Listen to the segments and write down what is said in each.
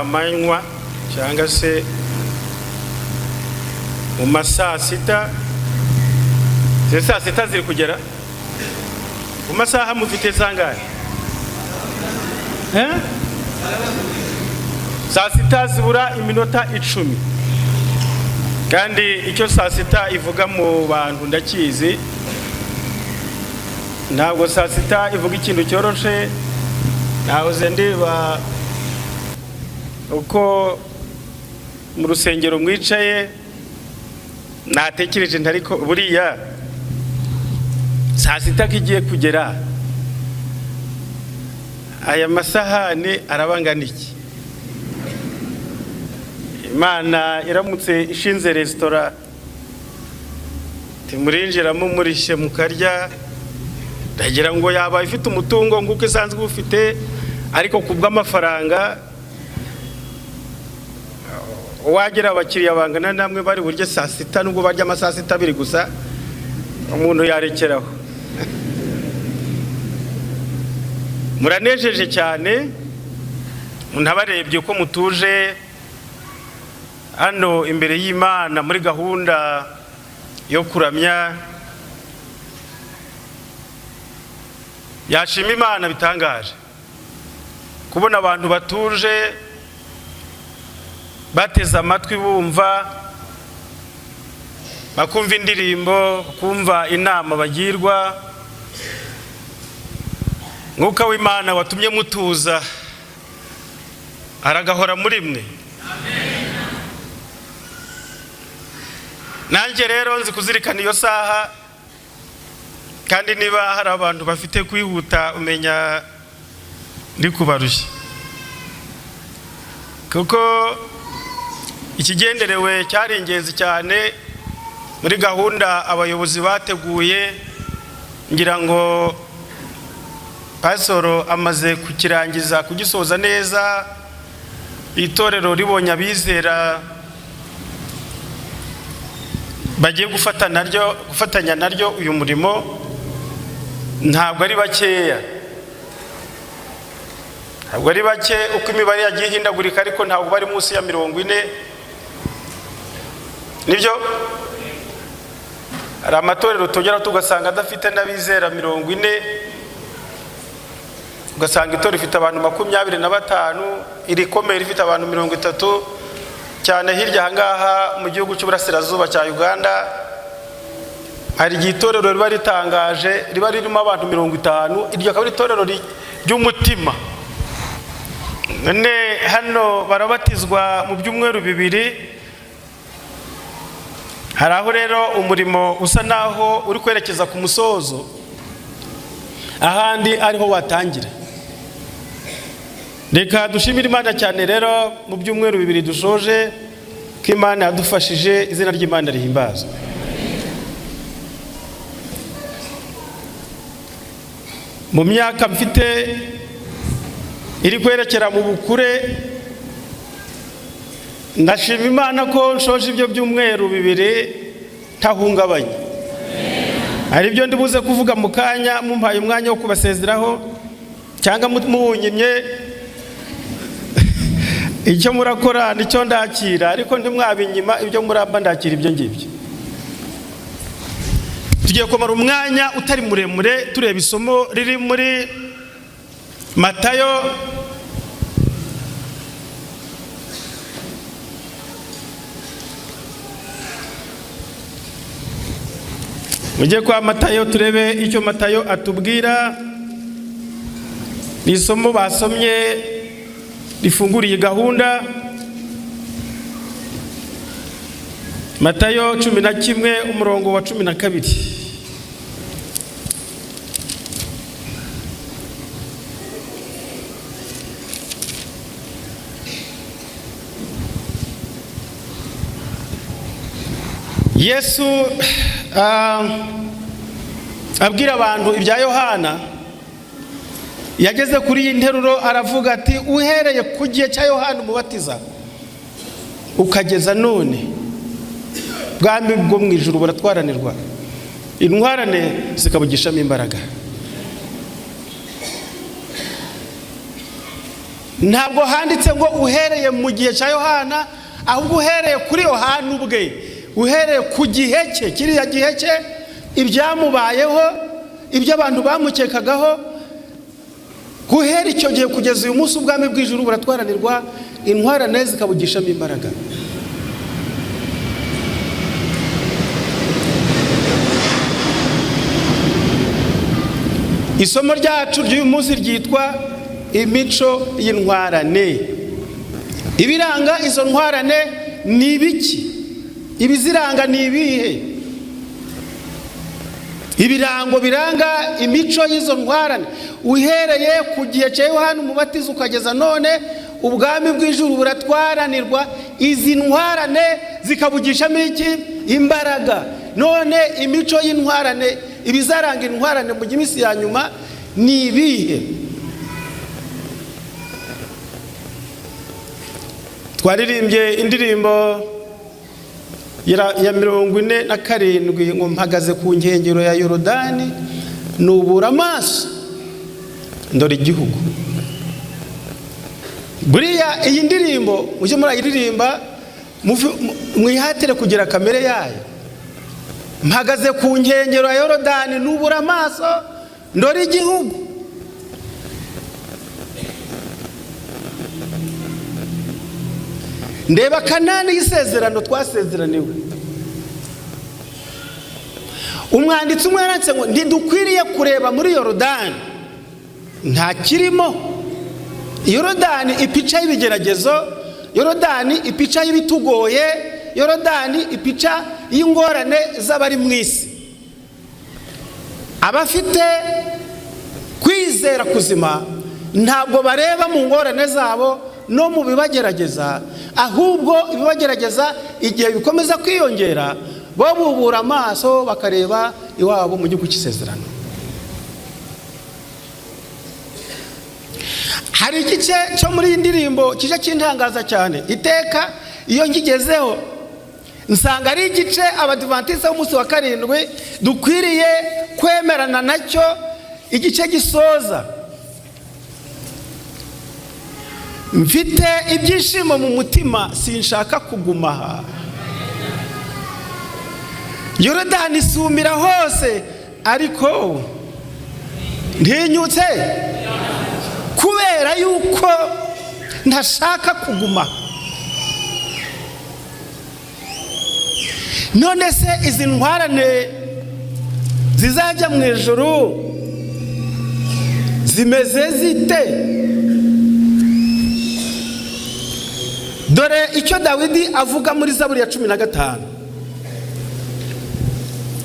amanywa cyangwa se mu masaa sita. Saa sita ziri kugera mu masaha mufite zangahe? Saa sita zibura iminota 10. Kandi icyo saa sita ivuga mu bantu ndakizi. Ntabwo saa sita ivuga ikintu cyoroshe. Nahoze ndiba uko mu rusengero mwicaye, natekereje ntariko buriya saa sita kigiye kugera aya masahani arabangana iki? Imana iramutse ishinze restaurant timurinjiramo murishe mukarya, ndagira ngo yaba ifite umutungo nguko isanzwe ufite, ariko kubw'amafaranga wagira abakiriya bangana namwe bari burye saa sita, nubwo barya amasaa sita abiri gusa umuntu yarekeraho. Muranejeje cyane, munabarebye uko mutuje hano imbere y'Imana muri gahunda yo kuramya. Yashima Imana bitangaje kubona abantu batuje bateze amatwi bumva, bakumva indirimbo, kumva inama bagirwa. Mwuka w'Imana watumye mutuza aragahora muri mwe. Nanjye rero nzi kuzirikana iyo saha, kandi niba hari abantu bafite kwihuta umenya ndi kubarushya, kuko ikigenderewe cyari ingenzi cyane muri gahunda abayobozi bateguye. Ngira ngo pasoro amaze kukirangiza kugisoza neza, itorero ribonye abizera bagiye gufatanya naryo uyu murimo. Ntabwo ari bakeya, ntabwo ari bake, uko imibare yagiye ihindagurika, ariko ntabwo bari munsi ya 40. Nibyo hari amatorero tugera tugasanga adafite n'abizera 40, ugasanga itorero rifite abantu 25, irikomeye rifite abantu 30. Cyane hirya hangaha mu gihugu cy'uburasirazuba cya Uganda hari igitorero riba ritangaje, riba ririmo abantu 50. Iryo akaba ari itorero ry'umutima. None hano barabatizwa mu byumweru 2. Hari aho rero umurimo usa naho uri kwerekeza ku musozo, ahandi ariho watangira. Reka dushimire Imana cyane rero mu byumweru 2 dushoje, ko Imana yadufashije, izina ry'Imana rihimbazwe. Mu myaka mfite iri kwerekera mu bukure, ndashima Imana ko nshoje ibyo byumweru 2 ntahungabanye. Hari ibyo ndibuze kuvuga mu kanya, mumpaye umwanya wo kubasezeraho cyangwa mubunyimye. Icyo murakora nicyo ndakira, ariko ntimwabinyima ibyo muramba ndakira ibyo ngibyo. Tugiye kumara umwanya utari muremure tureba isomo riri muri Matayo mujye kwa Matayo turebe icyo Matayo atubwira. Isomo basomye rifunguriye gahunda. Matayo 11 umurongo wa 12. Yesu abwira abantu ibya Yohana, yageze kuri iyi nteruro aravuga ati, uhereye ku gihe cya Yohana umubatiza ukageza none bwami bwo mu ijuru buratwaranirwa, intwarane zikabugishamo imbaraga. ntabwo handitse ngo uhereye mu gihe cya Yohana, ahubwo uhereye kuri Yohana ubwe, uhereye ku gihe cye, kiriya gihe cye, ibyamubayeho, ibyo abantu bamukekagaho, guhera icyo gihe kugeza uyu munsi ubwami bw'ijuru buratwaranirwa, intwarane zikabugishamo imbaraga. Isomo ryacu ry'uyu munsi ryitwa imico y'intwarane. Ibiranga izo ntwarane ni ibiki? Ibiziranga ni ibihe? Ibirango biranga imico y'izo ntwarane, uhereye ku gihe cya Yohana Umubatiza ukageza none, ubwami bw'ijuru buratwaranirwa, izi ntwarane zikabugishamo iki? Imbaraga. None imico y'intwarane, ibizaranga intwarane mu minsi ya nyuma ni ibihe? Twaririmbye indirimbo ya 47 ngo mpagaze ku nkengero ya Yorodani, nubura amaso ndora igihugu. Buriya iyi ndirimbo mujye murayiririmba, mwihatire kugira kamere yayo. Mpagaze ku nkengero ya Yorodani, nubura amaso ndora igihugu. Ndeba Kanani y'isezerano twasezeraniwe. Umwanditsi umwe yaranditse ngo ntidukwiriye kureba muri Yorodani, nta kirimo. Yorodani ipica y'ibigeragezo, Yorodani ipica y'ibitugoye, Yorodani ipica y'ingorane z'abari mu isi. Abafite kwizera kuzima ntabwo bareba mu ngorane zabo no mu bibagerageza, ahubwo ibibagerageza igihe bikomeza kwiyongera, bo bubura amaso bakareba iwabo mu gihugu cy'isezerano. Hari igice cyo muri iyi ndirimbo kije kintangaza cyane, iteka iyo ngigezeho nsanga ari igice abadivantiste b'umunsi wa karindwi dukwiriye kwemerana nacyo, igice gisoza. Mfite ibyishimo mu mutima, sinshaka kuguma aha. Yorodani isumira hose, ariko ntinyutse kubera yuko ntashaka kuguma. None se izi ntwarane zizajya mu ijuru zimeze zite? Dore icyo Dawidi avuga muri Zaburi ya 15.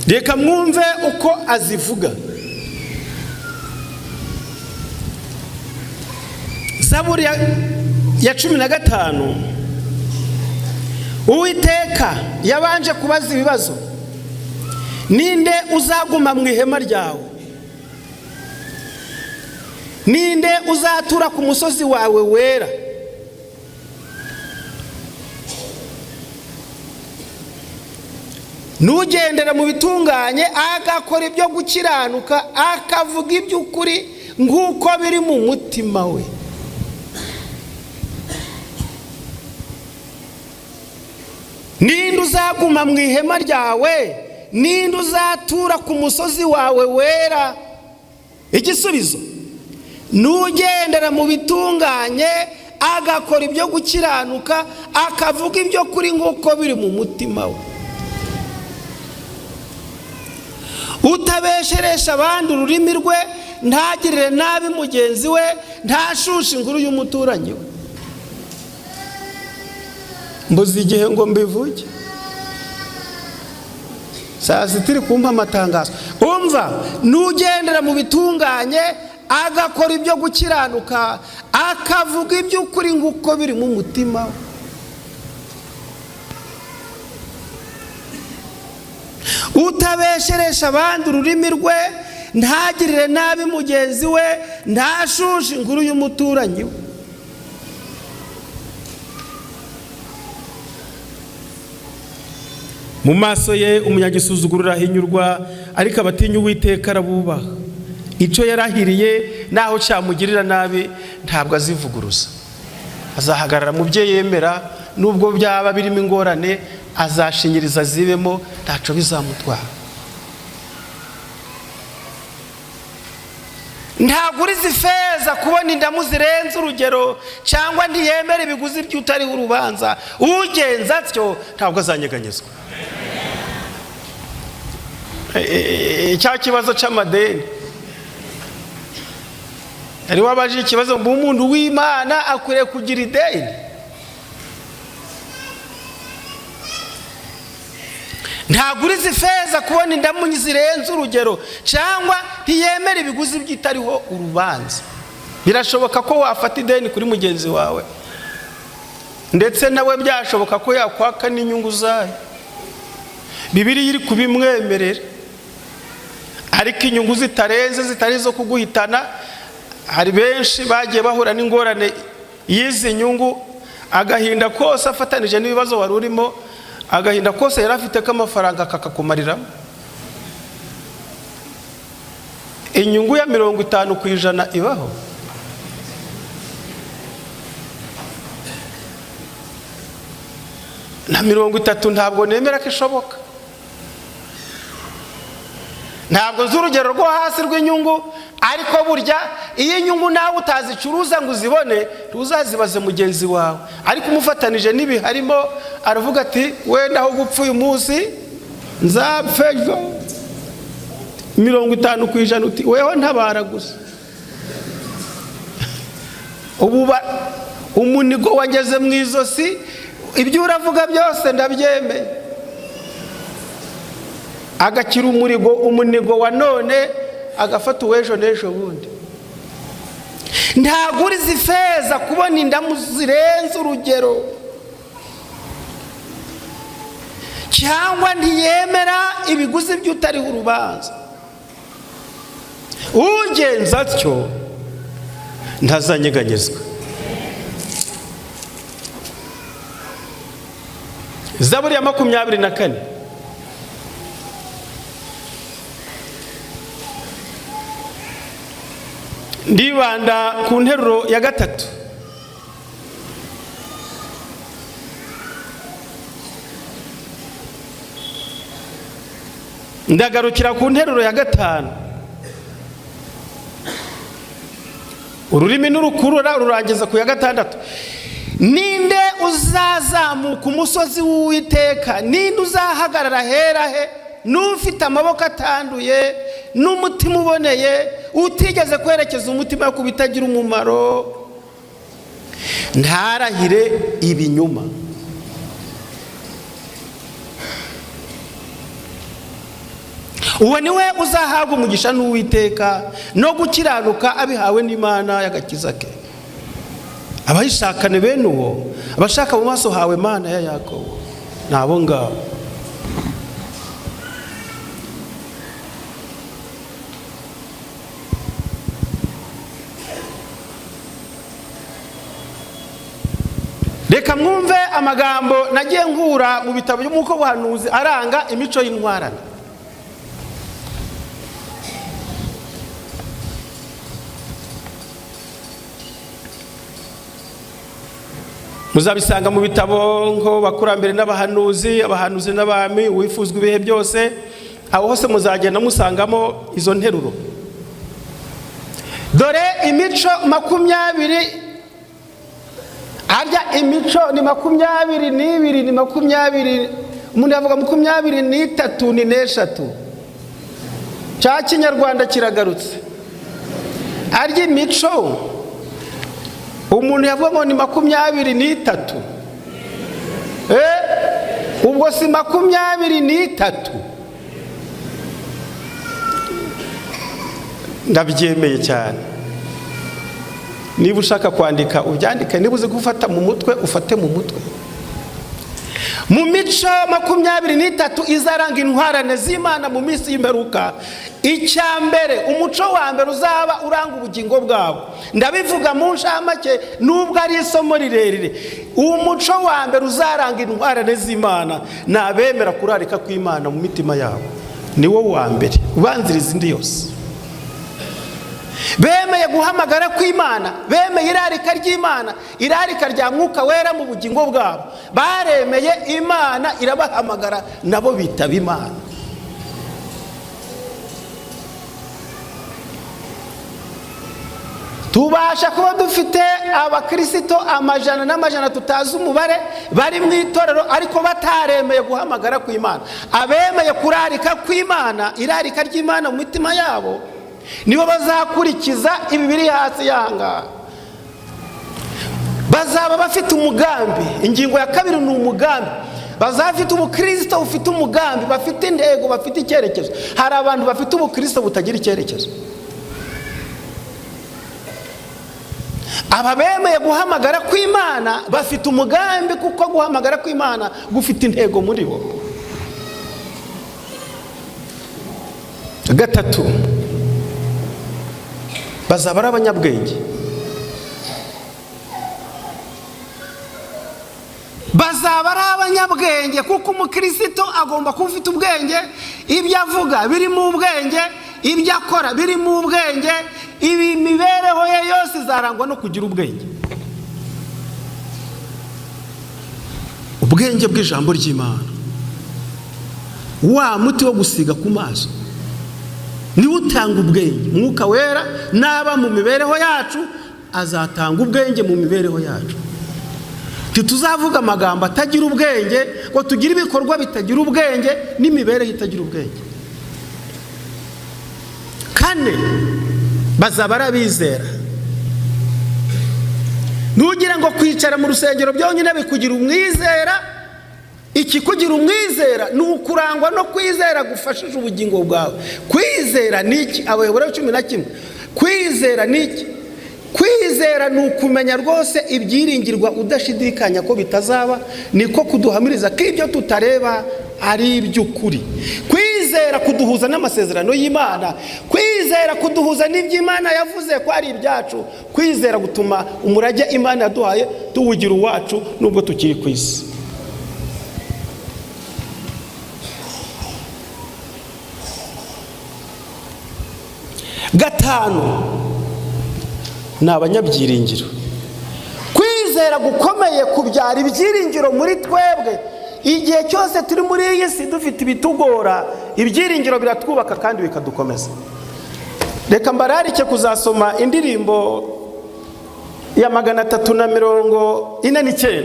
Reka mwumve uko azivuga. Zaburi ya 15. Uwiteka yabanje kubaza ibibazo, ninde uzaguma mu ihema ryawe? Ninde uzatura ku musozi wawe wera? Nugendera mu bitunganye, agakora ibyo gukiranuka, akavuga iby'ukuri nk'uko biri mu mutima we. Ninde uzaguma mu ihema ryawe? Ninde uzatura ku musozi wawe wera? Igisubizo: nugendera mu bitunganye, agakora ibyo gukiranuka, akavuga ibyo kuri nk'uko biri mu mutima we. Utabesheresha abandi ururimi rwe, ntagirire nabi mugenzi we, ntashushe inkuru y'umuturanyi we. Mbuze igihe ngo mbivuge, saa zitiri kumpa amatangazo. Umva, nugendera mu bitunganye, agakora ibyo gukiranuka, akavuga iby'ukuri nk'uko biri mu mutima we. Utabesheresha abandi ururimi rwe, ntagirire nabi mugenzi we, ntashushe inkuru y'umuturanyi we. Mu maso ye umunyagisuzuguro arahinyurwa, ariko abatinya Uwiteka arabubaha. Icyo yarahiriye naho cyamugirira nabi ntabwo azivuguruza. azahagarara mu byo yemera, nubwo byaba birimo ingorane azashinyiriza zibemo, ntaco bizamutwara. Ntaguriza ifeza kubona indamu zirenze urugero, cyangwa ntiyemera ibiguzi by'utariho urubanza. Ugenza atyo ntabwo azanyeganyezwa. Cya kibazo cy'amadeni, ari wabaje ikibazo ngo umuntu w'Imana akwiriye kugira ideni. Ntaguriza ifeza kubona indamu zirenze urugero, cyangwa ntiyemera ibiguzi by'itariho urubanza. Birashoboka ko wafata ideni kuri mugenzi wawe, ndetse nawe byashoboka ko yakwaka n'inyungu zayo. Bibiliya iri kubimwemerera, ariko inyungu zitarenze, zitari zo kuguhitana. Hari benshi bagiye bahura n'ingorane y'izi nyungu, agahinda kose afatanije n'ibibazo wari urimo, agahinda kose yari afite k'amafaranga kakakumariramo. Inyungu ya 50% ibaho. Na 30 ntabwo nemera ko ishoboka. Ntabwo nzi urugero rwo hasi rw'inyungu, ariko burya iyo inyungu nawe utazicuruza ngo uzibone, tuzazibaze mugenzi wawe. Ariko umufatanije n'ibiharimo, aravuga ati wenda aho gupfa uyu munsi nzapfa ejo. 50% uti weho ntabara gusa. Ubu umunigo wageze mu izosi, ibyo uravuga byose ndabyemeye. Agakira umunigo wa none, agafata uwejo n'ejo bundi. Ntaguriza ifeza kubona indamu zirenze urugero, cyangwa ntiyemera ibiguzi by'utariho urubanza. Ugenza atyo ntazanyeganyezwa. Zaburi ya 24. Ndibanda ku nteruro ya 3. Ndagarukira ku nteruro ya 5. Ururimi n'urukurura rurangeza ku ya 6. Ninde uzazamuka umusozi w'Uwiteka? Ninde uzahagarara hera he? N'ufite amaboko atanduye, n'umutima uboneye, utigeze kwerekeza umutima ku bitagira umumaro, ntarahire ibinyuma. Uwo niwe uzahabwa umugisha n'Uwiteka, no gukiranuka abihawe n'Imana y'agakiza ke. Abayishakane bene uwo, abashaka mu maso hawe Mana ya Yakobo, nabo ngabo. Reka mwumve amagambo nagiye nkura mu bitabo by'umuko buhanuzi aranga imico y'intwarane. Muzabisanga mu bitabo nko bakurambere n'abahanuzi, abahanuzi n'abami, wifuzwa ibihe byose. Aho hose muzagenda musangamo izo nteruro. Dore imico 20. Arya imico ni 22, ni 20. Umuntu yavuga 23 ni 4. Cya Kinyarwanda kiragarutse. Arya imico umuntu yavuga ngo ni 23. Ubwo si 23. Ndabyemeye cyane. Niba ushaka kwandika ubyandike, niba uzi gufata mu mutwe ufate mu mutwe. Mu mico 23 izaranga intwarane z'Imana mu minsi y'imperuka, icyambere umuco wa mbere uzaba uranga ubugingo bwabo. Ndabivuga mu nshamake nubwo ari isomo rirerire. Umuco wa mbere uzaranga intwarane z'Imana nabemera kurarika kw'Imana mu mitima yabo. Ni wo wa mbere ubanziriza indi yose. bemeye guhamagara kw'Imana, bemeye irarika ry'Imana, irarika rya Mwuka Wera mu bugingo bwabo, baremeye Imana irabahamagara, nabo bitaba Imana. Tubasha kuba dufite abakristo amajana n'amajana tutazi umubare bari mu itorero ariko bataremeye guhamagara kw'Imana. Abemeye kurarika kw'Imana, irarika ry'Imana mu mitima yabo, nibo bazakurikiza ibi biri hasi yanga. Bazaba bafite umugambi. Ingingo ya kabiri ni umugambi. Bazafite ubukristo ufite umugambi, bafite intego, bafite icyerekezo. Hari abantu bafite ubukristo butagira icyerekezo. Aba bemeye guhamagara kw'Imana bafite umugambi, kuko guhamagara kw'Imana gufite intego muri bo. Gatatu, bazaba ari abanyabwenge. Bazaba ari abanyabwenge kuko umukristo agomba kuba ufite ubwenge, ibyo avuga biri mu bwenge, ibyo akora biri mu bwenge, ibi mibereho ye yose izarangwa no kugira ubwenge. Ubwenge bw'ijambo ry'Imana, wa muti wo gusiga ku maso, ni utanga ubwenge. Mwuka Wera naba mu mibereho yacu azatanga ubwenge mu mibereho yacu. Ntituzavuga amagambo atagira ubwenge, ngo tugire ibikorwa bitagira ubwenge n'imibereho itagira ubwenge. Kane, bazaba ari abizera. Nugira ngo kwicara mu rusengero byonyine bikugira umwizera, ikikugira umwizera ni ukurangwa no kwizera gufashije ubugingo bwawe. Kwizera ni iki? Abayobora 11. Kwizera ni iki? Kwizera ni ukumenya rwose ibyiringirwa udashidikanya ko bitazaba, niko kuduhamiriza ko ibyo tutareba ari iby'ukuri. Kwizera kuduhuza n'amasezerano y'Imana, kwizera kuduhuza n'iby'Imana yavuze ko ari ibyacu. Kwizera gutuma umurage Imana yaduhaye tuwugira uwacu nubwo tukiri ku isi. Gatanu, ni abanyabyiringiro. Kwizera gukomeye kubyara ibyiringiro muri twebwe. Igihe cyose turi muri iyi si dufite ibitugora, ibyiringiro biratwubaka kandi bikadukomeza. Reka mbararike kuzasoma indirimbo ya 349.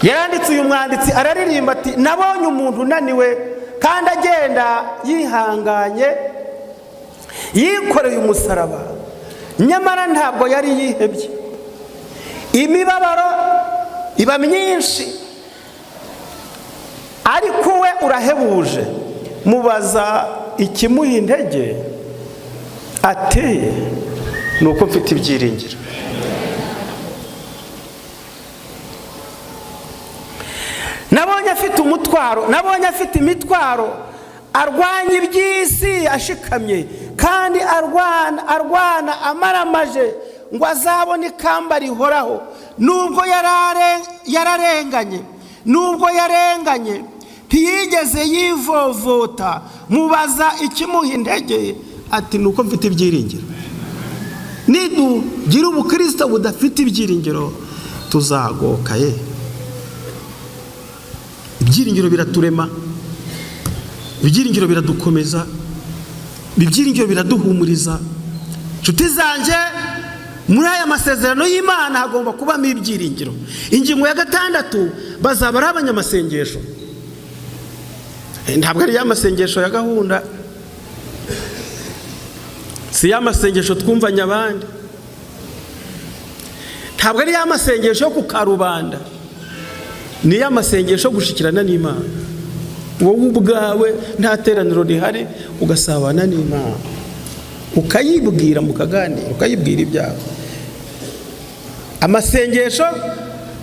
Yaranditse uyu mwanditsi araririmba ati, nabonye umuntu unaniwe kandi agenda yihanganye, yikoreye umusaraba, nyamara ntabwo yari yihebye. Imibabaro iba myinshi ariko we urahebuje. Mubaza ikimuha intege, ateye nuko mfite ibyiringiro. Nabonye afite umutwaro, nabonye afite imitwaro, arwanya iby'isi ashikamye, kandi arwana amaramaje ngo azabone ikamba rihoraho. Nubwo yararenganye ntiyigeze yivovota. Mubaza ikimuha intege, ati nuko mfite ibyiringiro. Nidugira ubukristo budafite ibyiringiro tuzagoka ye. Ibyiringiro biraturema, ibyiringiro biradukomeza, ibyiringiro biraduhumuriza. Nshuti zanjye, muri aya masezerano y'Imana hagomba kubamo ibyiringiro. Ingingo ya 6, bazaba ari abanyamasengesho. Ntabwo ari ya masengesho ya gahunda, si ya masengesho twumvanya abandi, ntabwo ari ya masengesho yo ku karubanda, ni ya masengesho gushikirana n'Imana. Wowe ubwawe nta teraniro rihari ugasabana n'Imana, ukayibwira mukaganira, ukayibwira ibyawe. Amasengesho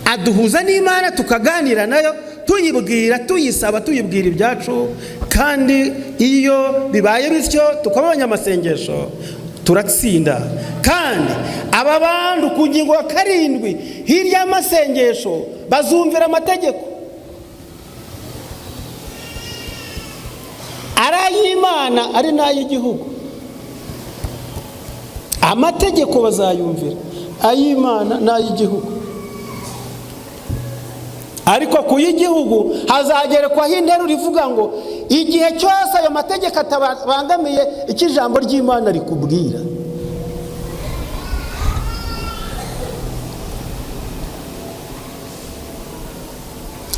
aduhuza n'Imana tukaganira nayo, tuyibwira, tuyisaba, tuyibwira ibyacu. Kandi iyo bibaye bityo tukaba abanyamasengesho turatsinda. Kandi aba bantu ku ngingo ya 7 hirya y'amasengesho bazumvira amategeko. Arayima y'Imana ari n'ay'igihugu. Amategeko bazayumvira, ay'Imana n'ay'igihugu. Ariko ku y'igihugu hazagerekwaho interuro ivuga ngo igihe cyose ayo mategeko atabangamiye icyo ijambo ry'Imana rikubwira.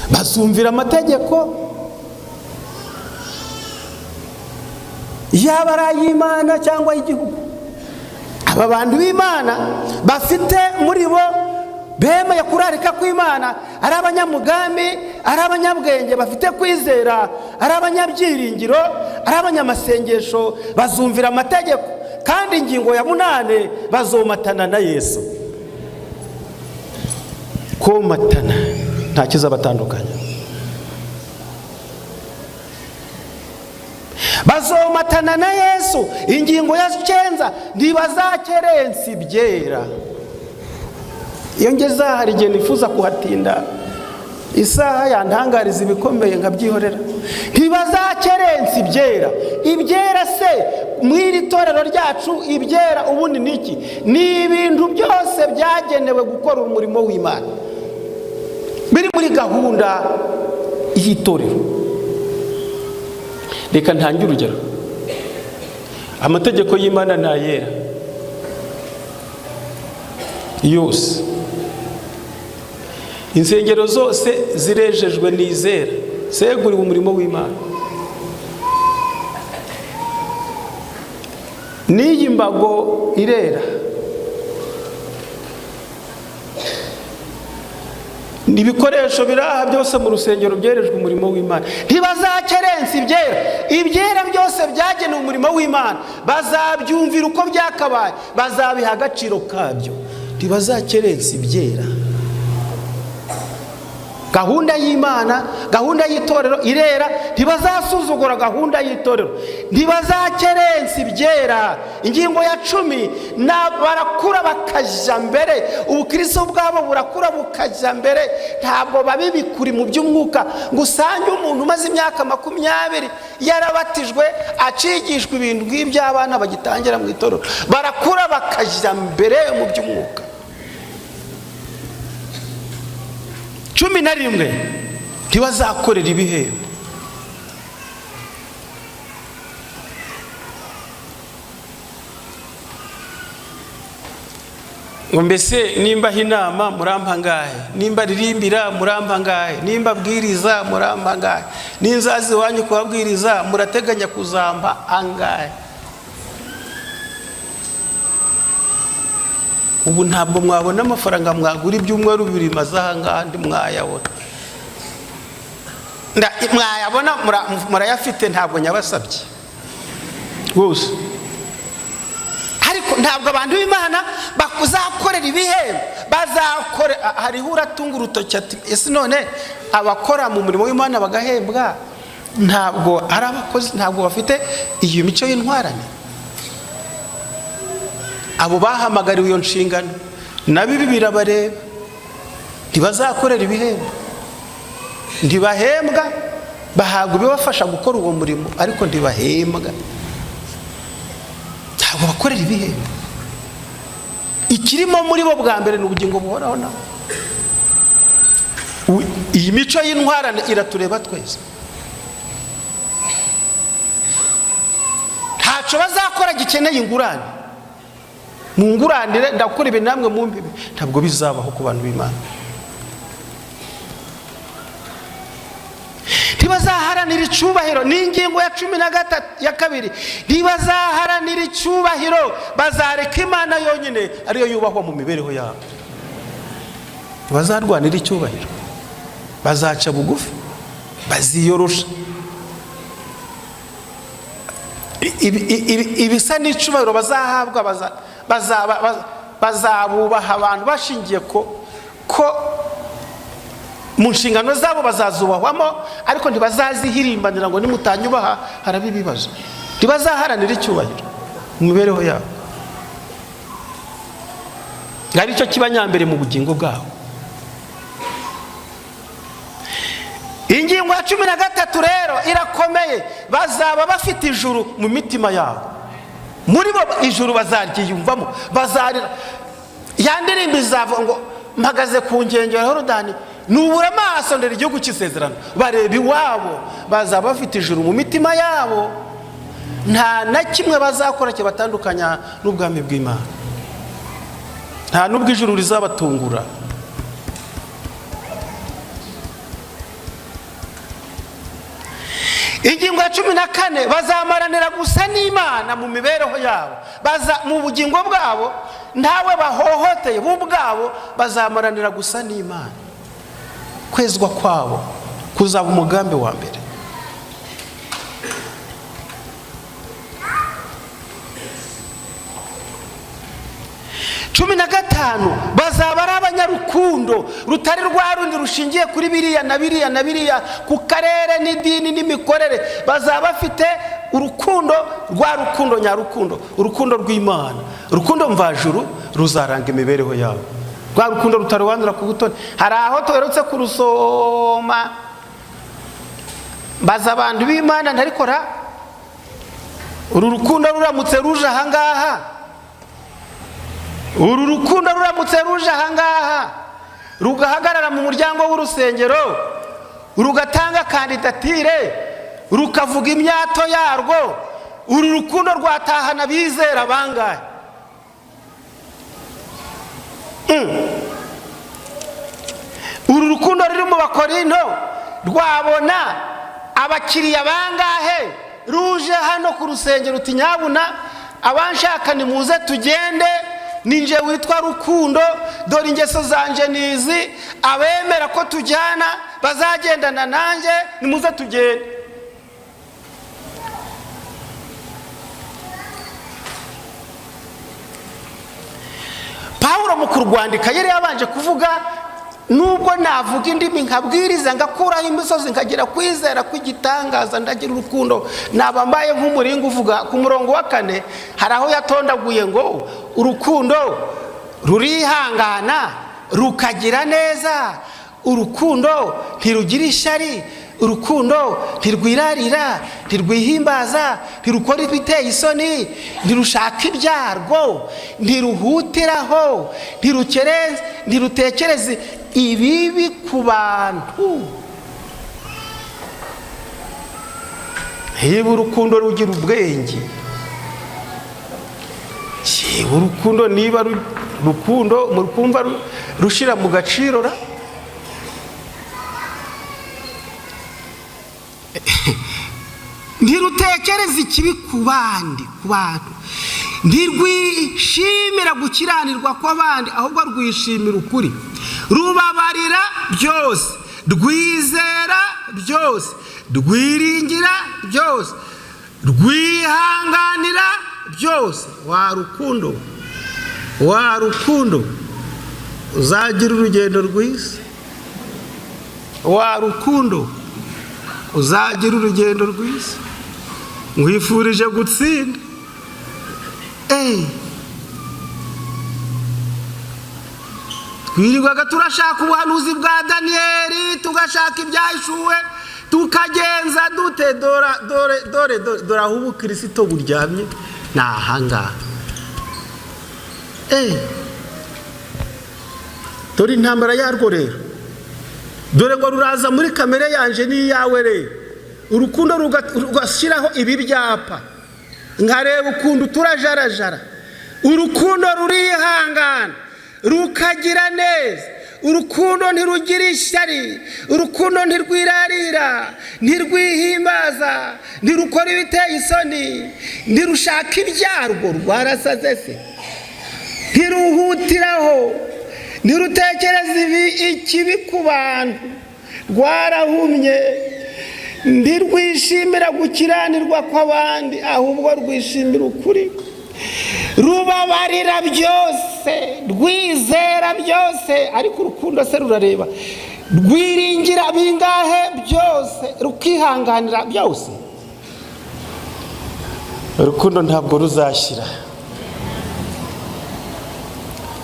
Bazumvira amategeko yaba ari ay'Imana cyangwa ay'igihugu. Aba bantu b'Imana bafite muri bo bemeye kurarika kw'Imana, ari abanyamugambi, ari abanyabwenge, bafite kwizera, ari abanyabyiringiro, ari abanyamasengesho, bazumvira amategeko. Kandi ingingo ya 8 bazomatana na Yesu. Komatana nta kizabatandukanya. Bazomatana na Yesu. Ingingo ya 9 ntibazakerensa ibyera. Iyo ngeze hari igihe nifuza kuhatinda, isaha yantangariza ibikomeye nkabyihorera. Ntibazakerensa ibyera. Ibyera se mw'iri torero ryacu ibyera ubundi niki? Ni ibintu byose byagenewe gukora umurimo w'Imana, biri muri gahunda y'itorero. Reka ntange urugero. Amategeko y'Imana ntayera yose. Insengero zose zirejejwe n'izera, seguriwe umurimo w'Imana. N'iyi mbago irera. Ibikoresho biraha byose mu rusengero byerejwe umurimo w'Imana. Ntibazakerensa ibyera. Ibyera byose byagenewe umurimo w'Imana. Bazabyumvira uko byakabaye, bazabiha agaciro kabyo. Ntibazakerensa ibyera. Gahunda y'Imana, gahunda y'itorero irera. Ntibazasuzugura gahunda y'itorero, ntibazakerensa ibyera. Ingingo ya 10 barakura bakajya mbere. Ubukristo bwabo burakura bukajya mbere. Ntabwo babibikuri mu by'umwuka ngo usange umuntu umaze imyaka 20 yarabatijwe acigishwa ibintu by'abana bagitangira mu itorero. Barakura bakajya mbere mu by'umwuka. 11 ntibazakorera ibihembo. Ngo mbese nimba inama murampa ngahe, nimba ririmbira murampa ngahe, nimba bwiriza murampa ngahe, ninzazi wanyu kubabwiriza murateganya kuzamba angahe? Ubu ntabwo mwabona amafaranga mwagura ibyumweru 2 mazaha ngandi mwayabona. Mwayabona murayafite, ntabwo nyabasabye rwose. Ariko ntabwo abantu b'Imana bakuzakorera ibihembo. Bazakore hariho uratunga urutoki ati ese none abakora mu murimo w'Imana bagahembwa ntabwo ari abakozi, ntabwo bafite iyo mico y'intwarane? Abo bahamagariwe iyo nshingano nabibi birabareba. Ntibazakorera ibihembo, ntibahembwa, bahagwa ibibafasha gukora uwo murimo, ariko ntibahembwa. Ntabwo bakorera ibihembo. Ikirimo muri bo bwa mbere n'ubugingo buhoraho naho. Iyi mico y'intwarane iratureba twese. Ntaco bazakora gikeneye ingurane. Munguranire ndakora ibi namwe mumbibi, ntabwo bizabaho ku bantu b'Imana. Ntibazaharanira icyubahiro. N'ingingo ya 12 ntibazaharanira icyubahiro. Bazareka Imana yonyine ariyo yubahwa mu mibereho yabo. Bazarwanira icyubahiro, bazaca bugufi, baziyorosha. Ibisa n'icyubahiro bazahabwa bazabubaha abantu bashingiye ko mu nshingano zabo bazazubahwamo, ariko ntibazazihirimbanira ngo nimutanyubaha haraba ibibazo. Ntibazaharanira icyubahiro mu mibereho yabo. Ngari cyo kibanyambere mu bugingo bwabo. Ingingo ya 13 gatatu rero irakomeye, bazaba bafite ijuru mu mitima yabo. Muri bo ijuru bazaryiyumvamo, bazarira. Ya ndirimbo izavuga ngo mpagaze ku nkengero ya Yorodani, nubura amaso ndera igihugu cy'isezerano. Bareba iwabo, bazaba bafite ijuru mu mitima yabo. Nta na kimwe bazakora kibatandukanya n'ubwami bw'Imana. Nta nubwo ijuru rizabatungura. Ingingo ya 14, bazamaranira gusa n'Imana mu mibereho yabo. Mu bugingo bwabo ntawe bahohoteye, bo ubwabo bazamaranira gusa n'Imana. Kwezwa kwabo kuzaba umugambi wa mbere. Cumi na gatanu, bazaba ari abanyarukundo rutari rwa rundi rushingiye kuri biriya na biriya na biriya, ku karere n'idini n'imikorere. Bazaba bafite urukundo rwa rukundo nyarukundo, urukundo rw'Imana. Urukundo mvajuru ruzaranga imibereho yabo. Rwa rukundo rutarobanura ku butoni. Hari aho tuherutse kurusoma, baza abantu b'Imana ntarikora uru rukundo ruramutse ruje ahangaha, uru rukundo ruramutse ruje ahangaha rugahagarara mu muryango w'urusengero, rugatanga kandidatire, rukavuga imyato yarwo, uru rukundo rwatahana bizera bangahe? Uru rukundo ruri mu Bakorinto rwabona abakiriya bangahe ruje hano ku rusengero uti nyabuna abanshaka nimuze tugende, ninje witwa Rukundo, dore ingeso zanje nizi, abemera ko tujyana bazagendana nanjye nimuze tugende. Pawulo mu kurwandika yari yabanje kuvuga, nubwo navuga indimi nkabwiriza ngakuraho imisozi nkagera kwizera kw'igitangaza, ndagira urukundo naba mbaye nk'umuringa uvuga. Ku murongo wa 4 hari aho yatondaguye ngo urukundo rurihangana rukagira neza, urukundo ntirugira ishari, urukundo ntirwirarira, ntirwihimbaza, ntirukora ibiteye isoni, ntirushaka ibyarwo, ntiruhutiraho, ntirutekereze ibibi ku bantu. Niba urukundo rugira ubwenge, niba urukundo niba rukundo murukumva rushira mu gaciro ra ntirutekereze ikibi ku bandi, ku bantu, ntirwishimira gukiranirwa kw'abandi, ahubwo rwishimira ukuri, rubabarira byose, rwizera byose, rwiringira byose, rwihanganira byose. Wa rukundo, wa rukundo uzagira urugendo rwiza, wa rukundo uzagira urugendo rwiza. Nkwifurije gutsinda. Twirirwaga turashaka ubuhanuzi bwa Daniyeli, tugashaka ibyahishuwe, tukagenza dute? Dore aho ubukristo buryamye ni ahangaha. Dore intambara yarwo rero, dore ngo ruraza muri kamere yanje n'iyawe rero. Urukundo rugashyiraho ibi byapa, nkareba ukuntu turajarajara. Urukundo rurihangana rukagira neza, urukundo ntirugira ishyari, urukundo ntirwirarira, ntirwihimbaza, ntirukora ibiteye isoni, ntirushaka ibyarwo. Rwarasaze se? Ntiruhutiraho, ntirutekereze ikibi ku bantu, rwarahumye, ntirwishimira gukiranirwa kw'abandi, ahubwo rwishimira ukuri, rubabarira byose, rwizera byose. Ariko urukundo se rurareba, rwiringira bingahe byose, rukihanganira byose. Urukundo ntabwo ruzashyira.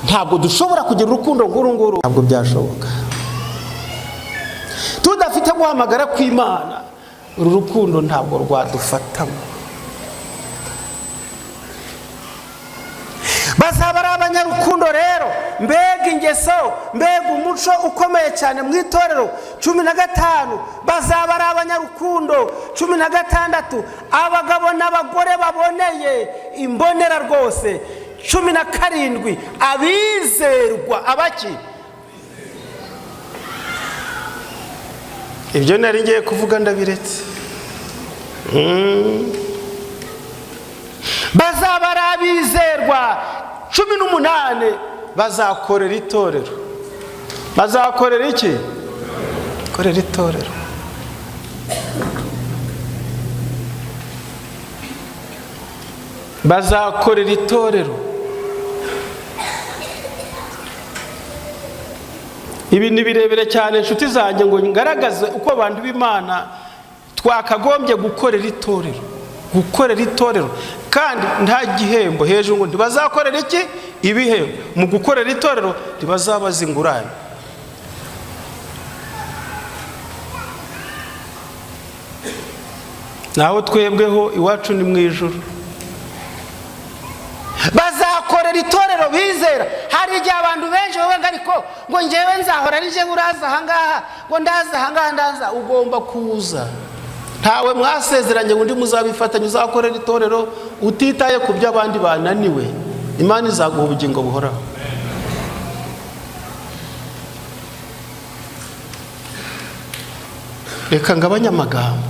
Ntabwo dushobora kugira urukundo nguru, ntabwo byashoboka tudafite guhamagara kw'Imana uru rukundo ntabwo rwadufatamo. Bazaba ari abanyarukundo rero, mbega ingeso, mbega umuco ukomeye cyane mu itorero. 15 bazaba ari abanyarukundo. 16 abagabo n'abagore baboneye, imbonera rwose. 17 abizerwa. Abaki? Ibyo nari ngiye kuvuga ndabiretse. Bazaba ari abizerwa. 18 bazakorera itorero. Bazakorera iki? Korera itorero. Bazakorera itorero. Ibi ni birebire cyane inshuti zanjye ngo ngaragaze uko abantu b'Imana twakagombye gukorera itorero. Gukorera itorero kandi nta gihembo hejuru ngo ntibazakorera iki? Ibihembo. Mu gukorera itorero ntibazabaza ingurane. Naho twebweho iwacu ni mu ijuru. Bazakorera itorero bizera. Hari igihe abantu benshi bavuga ariko ngo njyewe nzahora ari je uraza ahangaha, ngo ndaza ahangaha ndaza. Ugomba kuza. Ntawe mwasezeranye undi muzabifatanya uzakorera itorero utitaye ku byo abandi bananiwe. Imana izaguha ubugingo buhoraho. Reka ngabanya amagambo.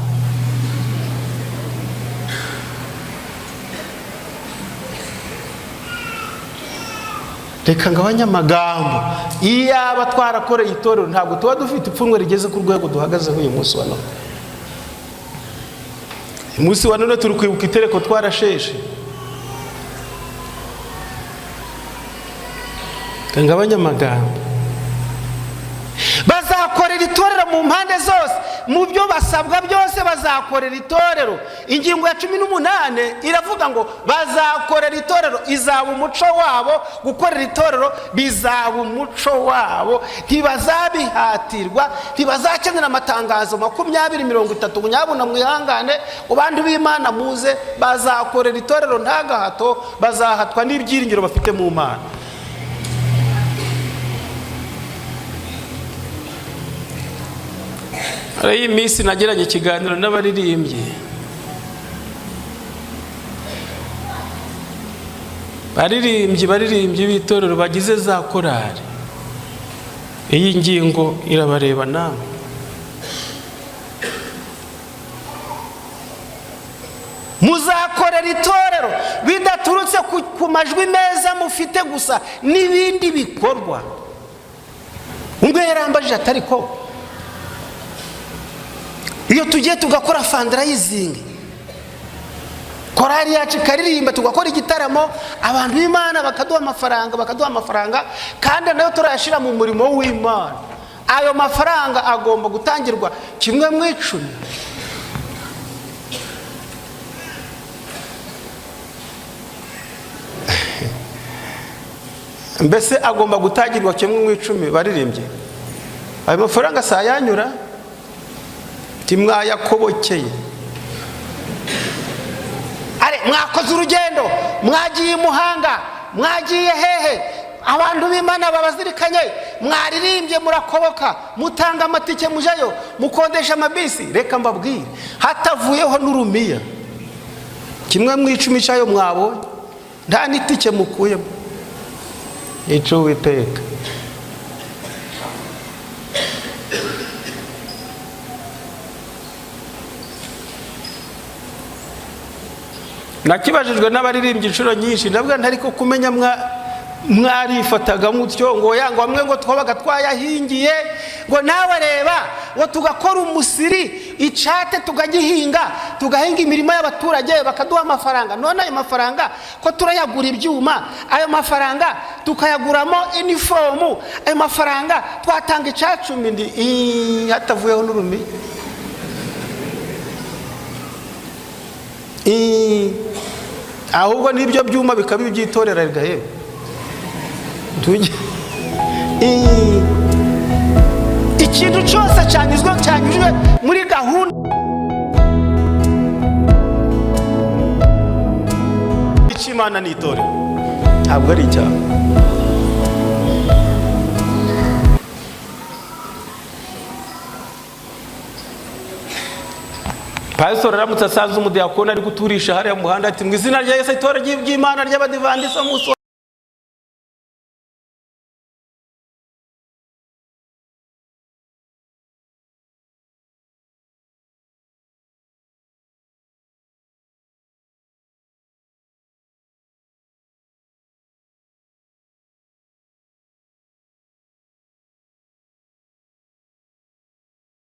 Reka ngabanya amagambo. Iyaba twarakoreye itorero ntabwo tuba dufite ipfunwe rigeze ku rwego duhagazeho uyu munsi wa none. Umunsi wa none turi kwibuka itereko twarasheshe. Ngabanya amagambo. Bazakorera itorero mu mpande zose, mu byo basabwa byose bazakorera itorero. Ingingo ya 18 iravuga ngo bazakorera itorero, izaba umuco wabo. Gukorera itorero bizaba umuco wabo, ntibazabihatirwa, ntibazakenera amatangazo 20-30. Munyabuna mwihangane ubantu b'Imana muze, bazakorera itorero nta gahato, bazahatwa n'ibyiringiro bafite mu Mana. Iyi minsi nagiranye ikiganiro n'abaririmbyi. Baririmbyi b'itorero bagize za korari. Iyi ngingo irabareba nawe. Muzakorera itorero bidaturutse ku majwi meza mufite gusa, n'ibindi bikorwa. Umwe yarambajije atari ko iyo tugiye tugakora fundraising, korari yacu ikaririmba, tugakora igitaramo, abantu b'Imana bakaduha amafaranga, kandi nayo turayashira mu murimo w'Imana. Ayo mafaranga agomba gutangirwa 1/10. Mbese agomba gutangirwa 1/10. Baririmbye ayo mafaranga sayanyura timwayakobokeye. Are mwakoze urugendo, mwagiye Muhanga, mwagiye hehe, abantu b'Imana babazirikanye, mwaririmbye murakoboka, mutanga amatike mujayo, mukondesha amabisi. Reka mbabwire, hatavuyeho n'urumiya 1/10 cyayo mwabonye, nta n'itike mukuyemo. Ico witeka. Nakibajijwe n'abaririmbyi inshuro nyinshi, ndavuga ntari ko kumenya mwarifataga mutyo ngo yangwa amwe ngo twabaga twayahingiye, ngo nawe reba ngo tugakora umusiri icate tugagihinga, tugahinga imirimo y'abaturage bakaduha amafaranga. None ayo mafaranga ko turayagura ibyuma, ayo mafaranga tukayaguramo uniform, ayo mafaranga twatanga 10 hatavuyeho n'urumi. Ahubwo nibyo byuma bikaba ibyitorera rigaheba. Tujye ikintu cyose cyanyuzwe muri gahunda cy'Imana n'itorero, ntabwo ari icyaha. Pastor aramutse asanze umudiyakoni ari guturisha hariya mu muhanda ati mu izina rya Yesu itorero ry'Imana ry'Abadivandisi umunsi